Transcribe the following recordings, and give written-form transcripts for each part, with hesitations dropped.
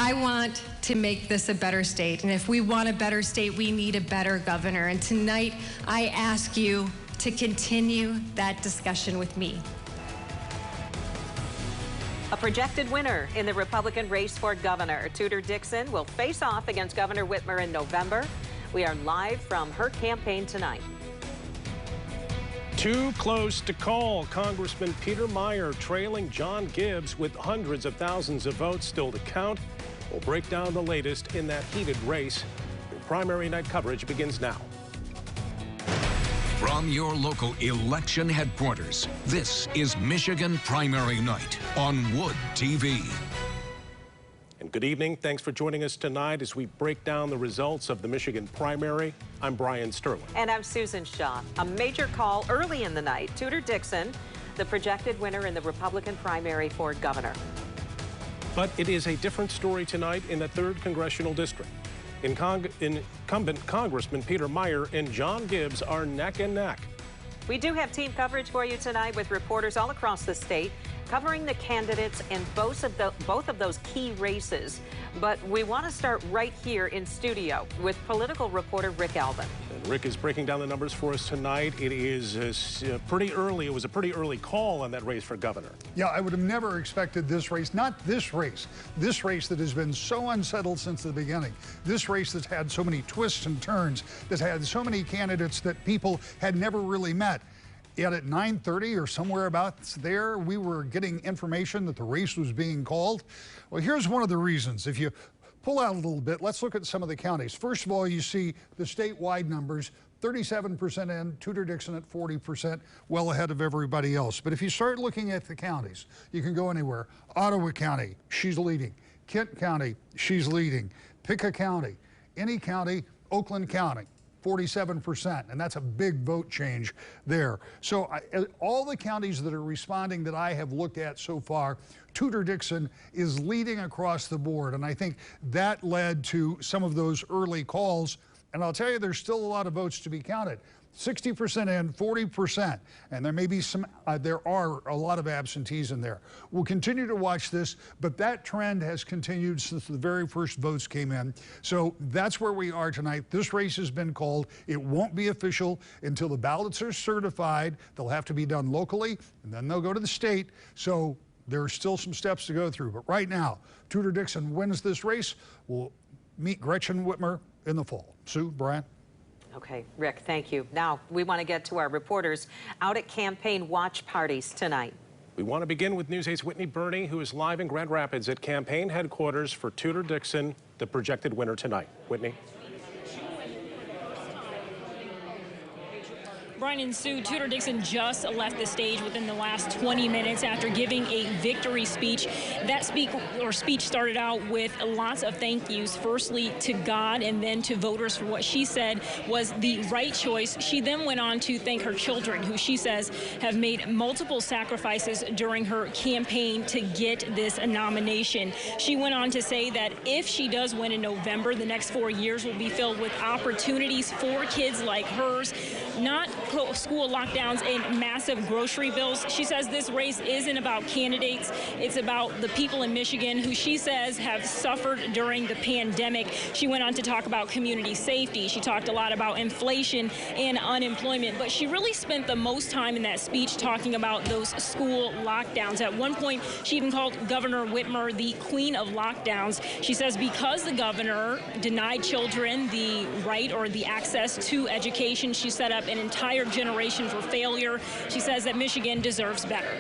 I want to make this a better state, and if we want a better state, we need a better governor. And tonight, I ask you to continue that discussion with me. A projected winner in the Republican race for governor, Tudor Dixon, will face off against Governor Whitmer in November. We are live from her campaign tonight. Too close to call. Congressman Peter Meijer trailing John Gibbs with hundreds of thousands of votes still to count. We'll break down the latest in that heated race. Your primary night coverage begins now. From your local election headquarters, this is Michigan Primary Night on Wood TV. And good evening. Thanks for joining us tonight as we break down the results of the Michigan primary. I'm Brian Sterling. And I'm Susan Shaw. A major call early in the night. Tudor Dixon, the projected winner in the Republican primary for governor. But it is a different story tonight in the 3rd Congressional District. Incumbent Congressman Peter Meijer and John Gibbs are neck and neck. We do have team coverage for you tonight with reporters all across the state covering the candidates in both of those key races. But we want to start right here in studio with political reporter Rick Alvin. And Rick is breaking down the numbers for us tonight. It is pretty early. It was a pretty early call on that race for governor. Yeah, I would have never expected this race, not this race that has been so unsettled since the beginning. This race that's had so many twists and turns, that's had so many candidates that people had never really met. Yet at 9:30 or somewhere about there, we were getting information that the race was being called. Well, here's one of the reasons. If you pull out a little bit, let's look at some of the counties. First of all, you see the statewide numbers, 37% in, Tudor Dixon at 40%, well ahead of everybody else. But if you start looking at the counties, you can go anywhere. Ottawa County, she's leading. Kent County, she's leading. Pickett County, any county, Oakland County, 47%, and that's a big vote change there. So all the counties that are responding that I have looked at so far, Tudor Dixon is leading across the board, and I think that led to some of those early calls. And I'll tell you, there's still a lot of votes to be counted. 60% in, 40%, and there may be some, there are a lot of absentees in there. We'll continue to watch this, but that trend has continued since the very first votes came in. So that's where we are tonight. This race has been called. It won't be official until the ballots are certified. They'll have to be done locally, and then they'll go to the state. So there are still some steps to go through. But right now, Tudor Dixon wins this race. We'll meet Gretchen Whitmer in the fall. Sue, Brian? Okay, Rick, thank you. Now, we want to get to our reporters out at campaign watch parties tonight. We want to begin with News 8's Whitney Burney, who is live in Grand Rapids at campaign headquarters for Tudor Dixon, the projected winner tonight. Whitney. Brian and Sue, Tudor Dixon just left the stage within the last 20 minutes after giving a victory speech. That speech started out with lots of thank yous, firstly to God and then to voters for what she said was the right choice. She then went on to thank her children, who she says have made multiple sacrifices during her campaign to get this nomination. She went on to say that if she does win in November, the next 4 years will be filled with opportunities for kids like hers, not school lockdowns and massive grocery bills. She says this race isn't about candidates. It's about the people in Michigan who she says have suffered during the pandemic. She went on to talk about community safety. She talked a lot about inflation and unemployment, but she really spent the most time in that speech talking about those school lockdowns. At one point, she even called Governor Whitmer the queen of lockdowns. She says because the governor denied children the right or the access to education, she set up an entire generation for failure. She says that Michigan deserves better.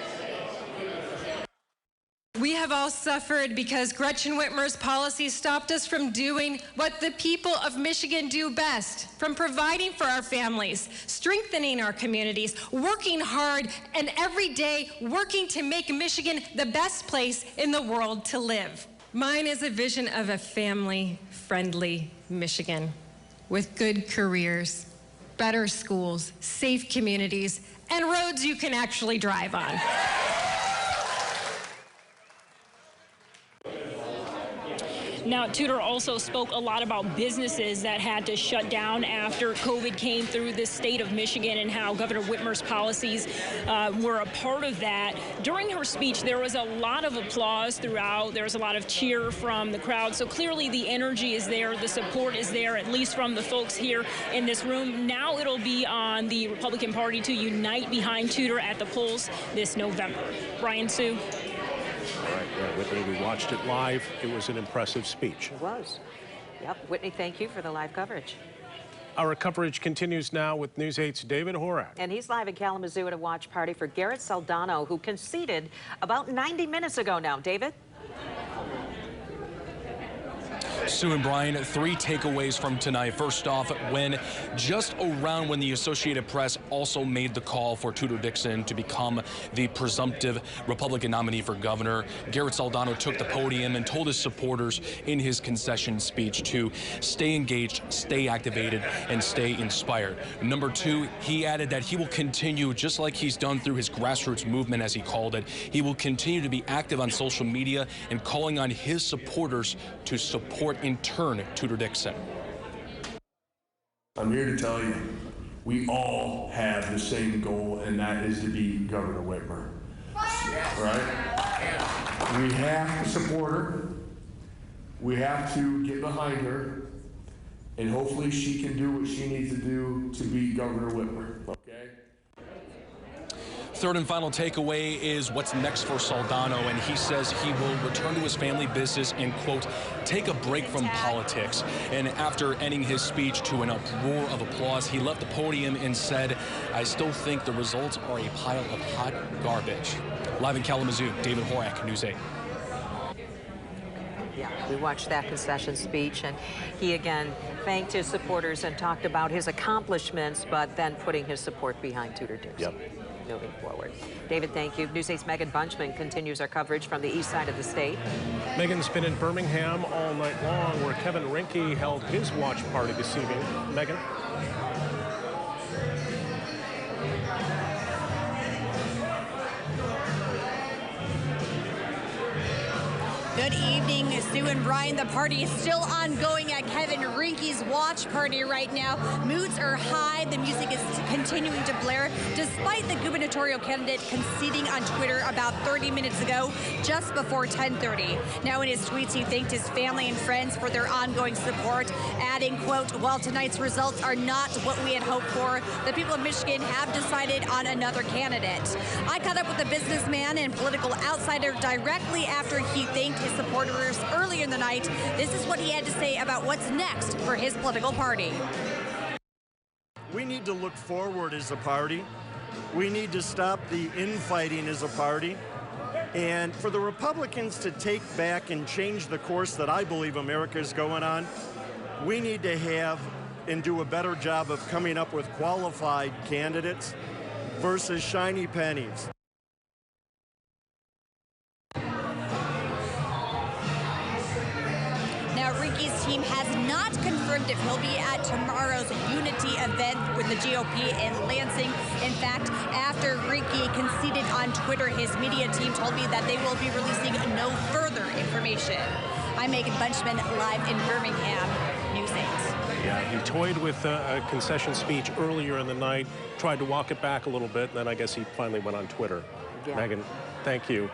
We have all suffered because Gretchen Whitmer's policies stopped us from doing what the people of Michigan do best, from providing for our families, strengthening our communities, working hard, and every day working to make Michigan the best place in the world to live. Mine is a vision of a family-friendly Michigan with good careers, better schools, safe communities, and roads you can actually drive on. Now, Tudor also spoke a lot about businesses that had to shut down after COVID came through the state of Michigan and how Governor Whitmer's policies were a part of that. During her speech, there was a lot of applause throughout. There was a lot of cheer from the crowd. So clearly the energy is there. The support is there, at least from the folks here in this room. Now it'll be on the Republican Party to unite behind Tudor at the polls this November. Brian, Sue. All right, yeah, Whitney, we watched it live. It was an impressive speech. It was. Yep. Whitney, thank you for the live coverage. Our coverage continues now with News 8's David Horak. And he's live in Kalamazoo at a watch party for Garrett Saldano, who conceded about 90 minutes ago now. David? Sue and Brian, 3 takeaways from tonight. First off, just around when the Associated Press also made the call for Tudor Dixon to become the presumptive Republican nominee for governor, Garrett Saldano took the podium and told his supporters in his concession speech to stay engaged, stay activated, and stay inspired. Number 2, he added that he will continue, just like he's done through his grassroots movement, as he called it, he will continue to be active on social media and calling on his supporters to support in turn Tudor Dixon. I'm here to tell you, we all have the same goal, and that is to be Governor Whitmer. Right? We have to support her. We have to get behind her, and hopefully she can do what she needs to do to beat Governor Whitmer. Okay? Third and final takeaway is what's next for Saldano, and he says he will return to his family business and, quote, take a break from politics. And after ending his speech to an uproar of applause, he left the podium and said, I still think the results are a pile of hot garbage. Live in Kalamazoo, David Horak, News 8. Yeah, we watched that concession speech, and he again thanked his supporters and talked about his accomplishments, but then putting his support behind Tudor Dixon. Yep. Moving forward. David, thank you. News 8's Megan Bunchman continues our coverage from the east side of the state. Megan's been in Birmingham all night long, where Kevin Rinke held his watch party this evening. Megan? Good evening, Sue and Brian. The party is still ongoing at Kevin Rinke's watch party right now. Moods are high. The music is continuing to blare, despite the gubernatorial candidate conceding on Twitter about 30 minutes ago, just before 10:30. Now, in his tweets, he thanked his family and friends for their ongoing support, adding, quote, while tonight's results are not what we had hoped for, the people of Michigan have decided on another candidate. I caught up with a businessman and political outsider directly after he thanked his supporters earlier in the night. This is what he had to say about what's next for his political party. We need to look forward as a party. We need to stop the infighting as a party. And for the Republicans to take back and change the course that I believe America is going on, we need to have and do a better job of coming up with qualified candidates versus shiny pennies. Now, Rinke's team has not confirmed if he'll be at tomorrow's Unity event with the GOP in Lansing. In fact, after Rinke conceded on Twitter, his media team told me that they will be releasing no further information. I'm Megan Bunchman, live in Birmingham, News 8. Yeah, he toyed with a concession speech earlier in the night, tried to walk it back a little bit, and then I guess he finally went on Twitter. Yeah. Megan, thank you.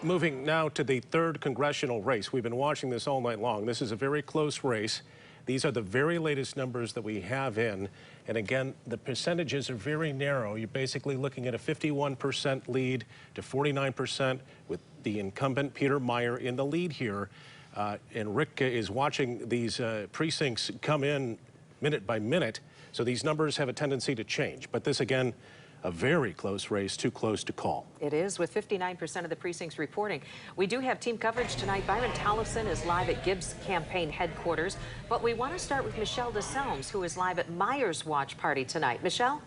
Moving now to the 3rd congressional race. We've been watching this all night long. This is a very close race. These are the very latest numbers that we have in. And again, the percentages are very narrow. You're basically looking at a 51% lead to 49% with the incumbent Peter Meijer in the lead here. And Rinke is watching these precincts come in minute by minute. So these numbers have a tendency to change. But this, again, a very close race, too close to call. It is, with 59% of the precincts reporting. We do have team coverage tonight. Byron Tollefson is live at Gibbs campaign headquarters. But we want to start with Michelle DeSelms, who is live at Meijer's watch party tonight. Michelle?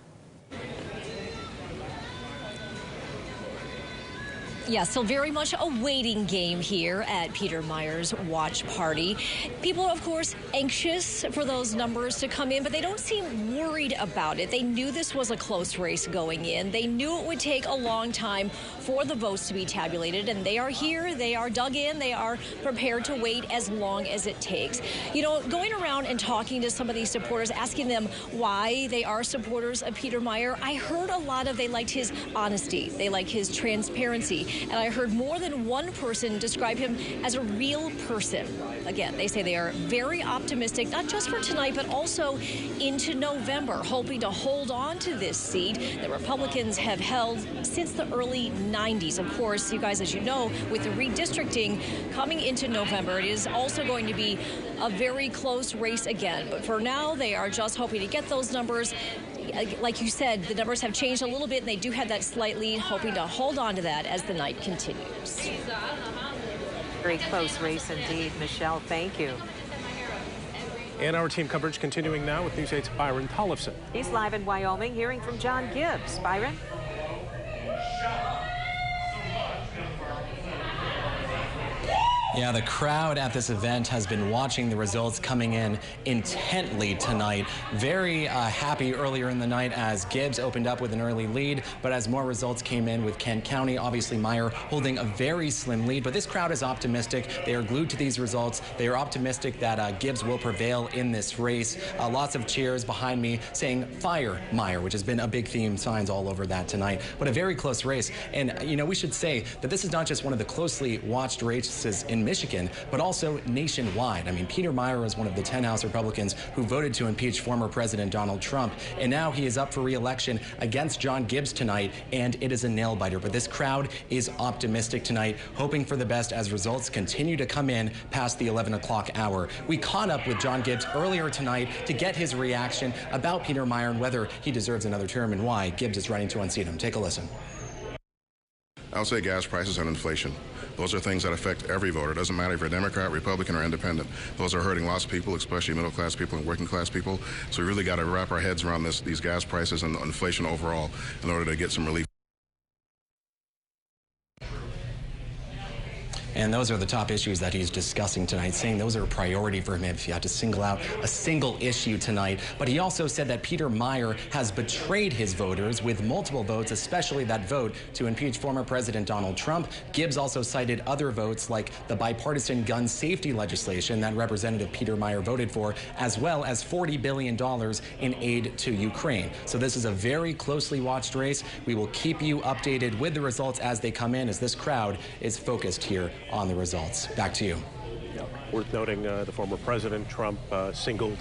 Yeah, still very much a waiting game here at Peter Meyer's watch party. People, of course, anxious for those numbers to come in, but they don't seem worried about it. They knew this was a close race going in. They knew it would take a long time for the votes to be tabulated, and they are here. They are dug in. They are prepared to wait as long as it takes. You know, going around and talking to some of these supporters, asking them why they are supporters of Peter Meyer, I heard a lot of they liked his honesty. They like his transparency. And I heard more than one person describe him as a real person. Again, they say they are very optimistic, not just for tonight, but also into November, hoping to hold on to this seat that Republicans have held since the early 90s. Of course, you guys, as you know, with the redistricting coming into November, it is also going to be a very close race again. But for now, they are just hoping to get those numbers. Like you said, the numbers have changed a little bit, and they do have that slight lead, hoping to hold on to that as the night continues. Very close race indeed. Michelle, thank you. And our team coverage continuing now with News 8's Byron Tollefson. He's live in Wyoming, hearing from John Gibbs. Byron? Yeah, the crowd at this event has been watching the results coming in intently tonight. Very happy earlier in the night as Gibbs opened up with an early lead, but as more results came in with Kent County, obviously Meyer holding a very slim lead. But this crowd is optimistic. They are glued to these results. They are optimistic that Gibbs will prevail in this race. Lots of cheers behind me saying fire Meyer, which has been a big theme, signs all over that tonight. But a very close race. And, you know, we should say that this is not just one of the closely watched races in Michigan, but also nationwide. I mean, Peter Meyer is one of the 10 House Republicans who voted to impeach former President Donald Trump, and now he is up for re-election against John Gibbs tonight, and it is a nail-biter. But this crowd is optimistic tonight, hoping for the best as results continue to come in past the 11 o'clock hour. We caught up with John Gibbs earlier tonight to get his reaction about Peter Meyer and whether he deserves another term and why Gibbs is running to unseat him. Take a listen. I would say gas prices and inflation. Those are things that affect every voter. It doesn't matter if you're a Democrat, Republican, or Independent. Those are hurting lots of people, especially middle-class people and working-class people. So we really got to wrap our heads around these gas prices and inflation overall in order to get some relief. And those are the top issues that he's discussing tonight, saying those are a priority for him if you had to single out a single issue tonight. But he also said that Peter Meyer has betrayed his voters with multiple votes, especially that vote to impeach former President Donald Trump. Gibbs also cited other votes like the bipartisan gun safety legislation that Representative Peter Meyer voted for, as well as $40 billion in aid to Ukraine. So this is a very closely watched race. We will keep you updated with the results as they come in, as this crowd is focused here on the results. Back to you. Yeah, worth noting the former President Trump singled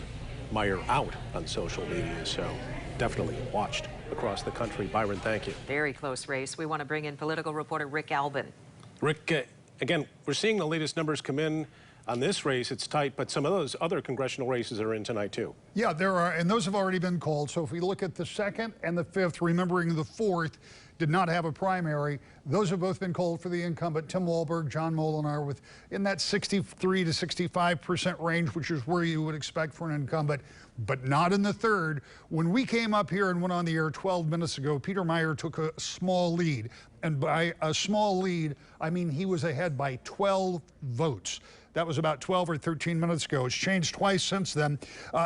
Meyer out on social media, so definitely watched across the country. Byron, thank you. Very close race. We want to bring in political reporter Rick Albin. Rick, again, we're seeing the latest numbers come in on this race. It's tight, but some of those other congressional races are in tonight, too. Yeah, there are, and those have already been called. So if we look at the 2nd and the 5th, remembering the 4th did not have a primary, those have both been called for the incumbent Tim Walberg, John Molinar, with in that 63 to 65% range, which is where you would expect for an incumbent, but not in the 3rd. When we came up here and went on the air 12 minutes ago, Peter Meyer took a small lead. And by a small lead, I mean he was ahead by 12 votes. That was about 12 or 13 minutes ago. It's changed twice since then.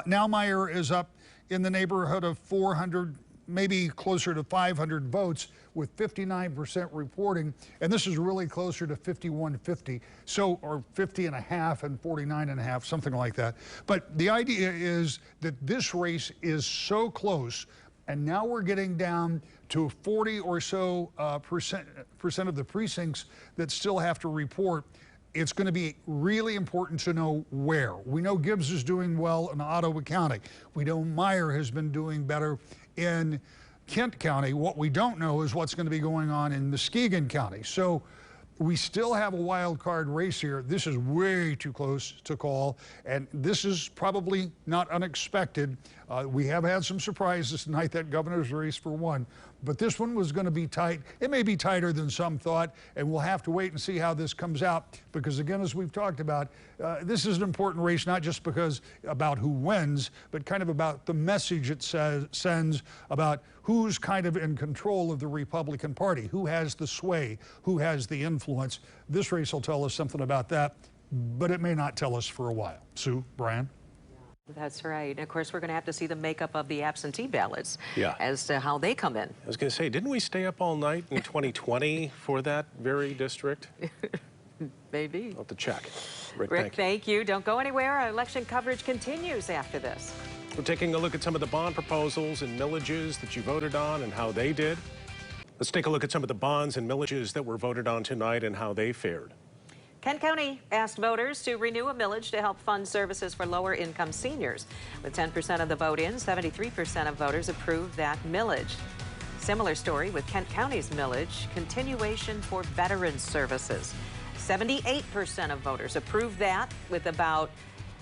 Now Meyer is up in the neighborhood of 400, maybe closer to 500 votes, with 59% reporting, and this is really closer to 51-50, so, or 50 and a half and 49 and a half, something like that. But the idea is that this race is so close, and now we're getting down to 40 or so percent of the precincts that still have to report. It's going to be really important to know where. We know Gibbs is doing well in Ottawa County. We know Meyer has been doing better in Kent County. What we don't know is what's going to be going on in Muskegon County. So we still have a wild card race here. This is way too close to call, and this is probably not unexpected. We have had some surprises tonight, that governor's race for one, But this one was going to be tight. It may be tighter than some thought, and we'll have to wait and see how this comes out, because again, as we've talked about, this is an important race, not just because about who wins, but kind of about the message it sends about who's kind of in control of the Republican Party, who has the sway, who has the influence. This race will tell us something about that, but it may not tell us for a while. Sue, Brian? That's right. And of course, we're going to have to see the makeup of the absentee ballots as to how they come in. I was going to say, didn't we stay up all night in 2020 for that very district? Maybe. I'll have to check. Rick, thank you. Don't go anywhere. Our election coverage continues after this. We're taking a look at some of the bond proposals and millages that you voted on and how they did. Let's take a look at some of the bonds and millages that were voted on tonight and how they fared. Kent County asked voters to renew a millage to help fund services for lower-income seniors. With 10% of the vote in, 73% of voters approved that millage. Similar story with Kent County's millage, continuation for veterans services. 78% of voters approved that, with about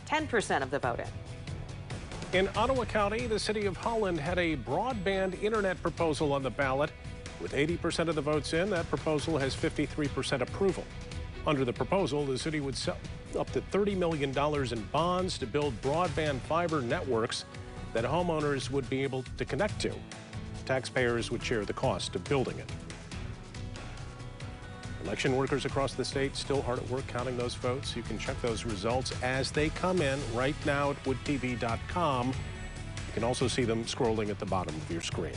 10% of the vote in. In Ottawa County, the city of Holland had a broadband internet proposal on the ballot. With 80% of the votes in, that proposal has 53% approval. Under the proposal, the city would sell up to $30 million in bonds to build broadband fiber networks that homeowners would be able to connect to. Taxpayers would share the cost of building it. Election workers across the state still hard at work counting those votes. You can check those results as they come in right now at woodtv.com. You can also see them scrolling at the bottom of your screen.